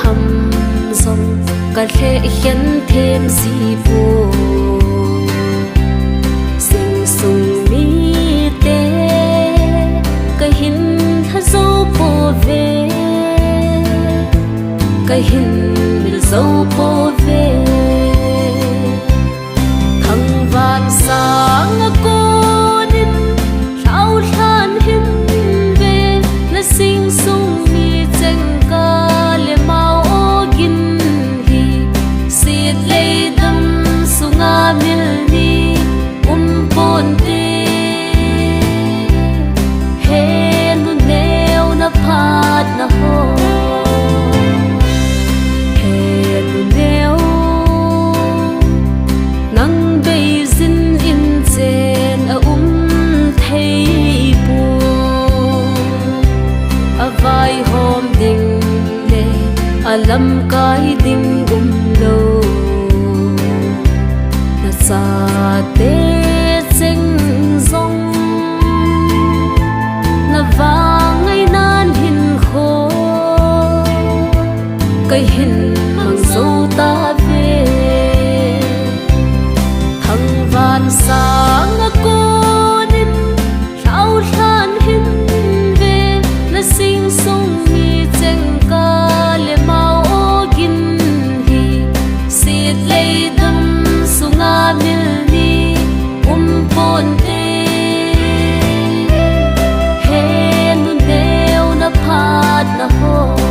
hầm dòng cả lệ khiến thêm gì vô sinh sung mi tê cái hình hát dấu po về cái hình dấu po về thằng vạn sáng cô đến rau than hình về là sinh sung mi tranh ca le mau gin hi siết lấy đâm sunga mil ni pon te he nu neo na phat na ho he nu neo nang bei zin in chen a thei pu a vai hom ding le a lam kai ding lo na sa te cheng zong na vang ai nan hin kho cái hình mang dấu ta về thằng vạn sáng cô đến rau than hin về là sinh sung mi cheng ca le mau gin hi siết lấy đâm sunga mil ni pon te he nu neo na phat na ho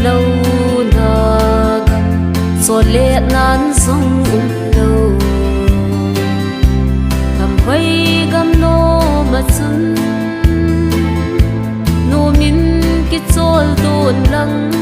lâu na so lệ nan sông lâu gam hoy gam no ma chun no min ki chol don lang